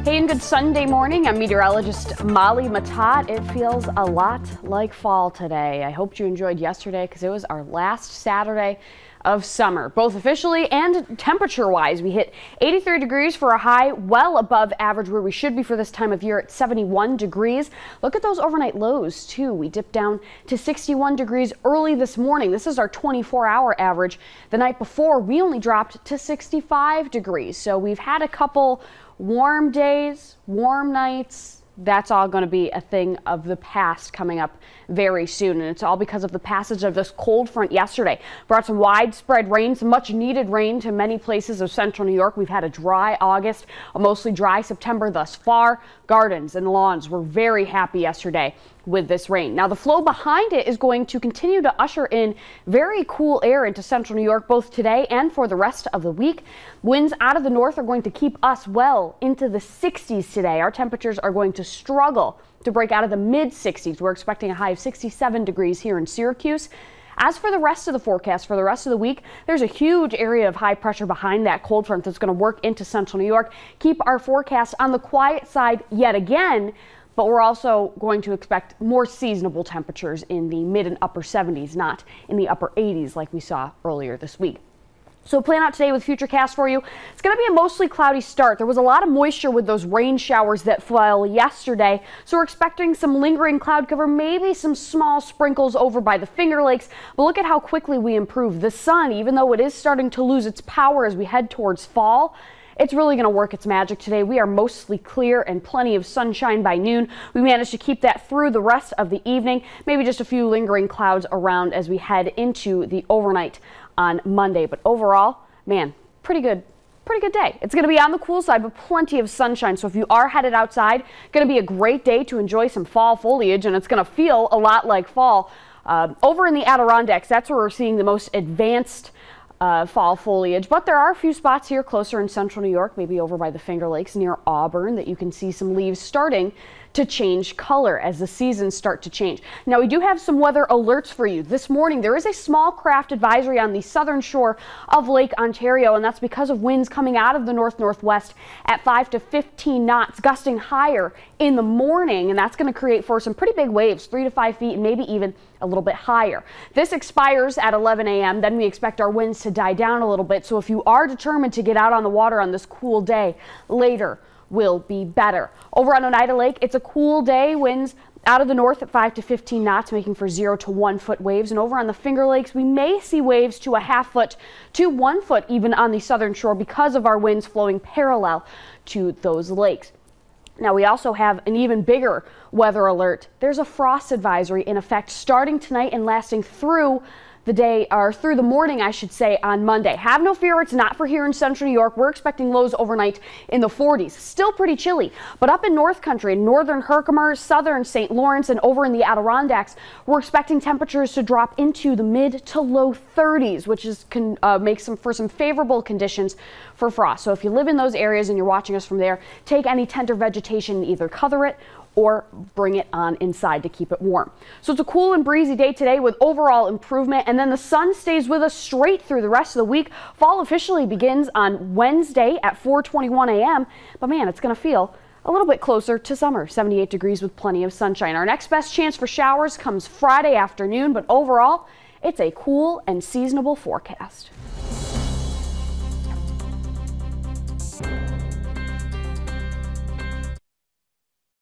Hey, and good Sunday morning. I'm meteorologist Molly Matott. It feels a lot like fall today. I hope you enjoyed yesterday because it was our last Saturday of summer, both officially and temperature-wise. We hit 83 degrees for a high, well above average where we should be for this time of year at 71 degrees. Look at those overnight lows, too. We dipped down to 61 degrees early this morning. This is our 24-hour average. The night before, we only dropped to 65 degrees. So we've had a couple warm days, warm nights. That's all going to be a thing of the past coming up very soon. And it's all because of the passage of this cold front yesterday. Brought some widespread rain, some much needed rain to many places of central New York. We've had a dry August, a mostly dry September thus far. Gardens and lawns were very happy yesterday with this rain. Now the flow behind it is going to continue to usher in very cool air into central New York both today and for the rest of the week. Winds out of the north are going to keep us well into the 60s today. Our temperatures are going to struggle to break out of the mid 60s. We're expecting a high of 67 degrees here in Syracuse. As for the rest of the forecast for the rest of the week, there's a huge area of high pressure behind that cold front that's going to work into central New York. Keep our forecast on the quiet side yet again. But we're also going to expect more seasonable temperatures in the mid and upper 70s, not in the upper 80s like we saw earlier this week. So plan out today with FUTURECAST for you. It's going to be a mostly cloudy start. There was a lot of moisture with those rain showers that fell yesterday. So we're expecting some lingering cloud cover, maybe some small sprinkles over by the Finger Lakes. But look at how quickly we improve. The sun, even though it is starting to lose its power as we head towards fall, it's really going to work its magic today. We are mostly clear and plenty of sunshine by noon. We managed to keep that through the rest of the evening. Maybe just a few lingering clouds around as we head into the overnight on Monday. But overall, man, pretty good day. It's going to be on the cool side, but plenty of sunshine. So if you are headed outside, going to be a great day to enjoy some fall foliage, and it's going to feel a lot like fall. Over in the Adirondacks, that's where we're seeing the most advanced fall foliage, but there are a few spots here closer in central New York, maybe over by the Finger Lakes near Auburn, that you can see some leaves starting to change color as the seasons start to change. Now we do have some weather alerts for you. This morning there is a small craft advisory on the southern shore of Lake Ontario, and that's because of winds coming out of the north-northwest at 5 to 15 knots, gusting higher in the morning, and that's going to create for some pretty big waves, 3 to 5 feet and maybe even a little bit higher. This expires at 11 a.m. Then we expect our winds to die down a little bit. So if you are determined to get out on the water on this cool day, later will be better. Over on Oneida Lake, it's a cool day. Winds out of the north at 5 to 15 knots, making for 0 to 1 foot waves. And over on the Finger Lakes, we may see waves to a half foot to 1 foot even on the southern shore because of our winds flowing parallel to those lakes. Now we also have an even bigger weather alert. There's a frost advisory in effect starting tonight and lasting through the day, or through the morning, I should say, on Monday. Have no fear, it's not for here in central New York. We're expecting lows overnight in the 40s. Still pretty chilly, but up in North Country, in northern Herkimer, southern St. Lawrence, and over in the Adirondacks, we're expecting temperatures to drop into the mid to low 30s, which is makes for some favorable conditions for frost. So if you live in those areas and you're watching us from there, take any tender vegetation and either cover it or bring it on inside to keep it warm. So it's a cool and breezy day today with overall improvement, and then the sun stays with us straight through the rest of the week. Fall officially begins on Wednesday at 4:21 a.m. But man, it's going to feel a little bit closer to summer. 78 degrees with plenty of sunshine. Our next best chance for showers comes Friday afternoon, but overall, it's a cool and seasonable forecast.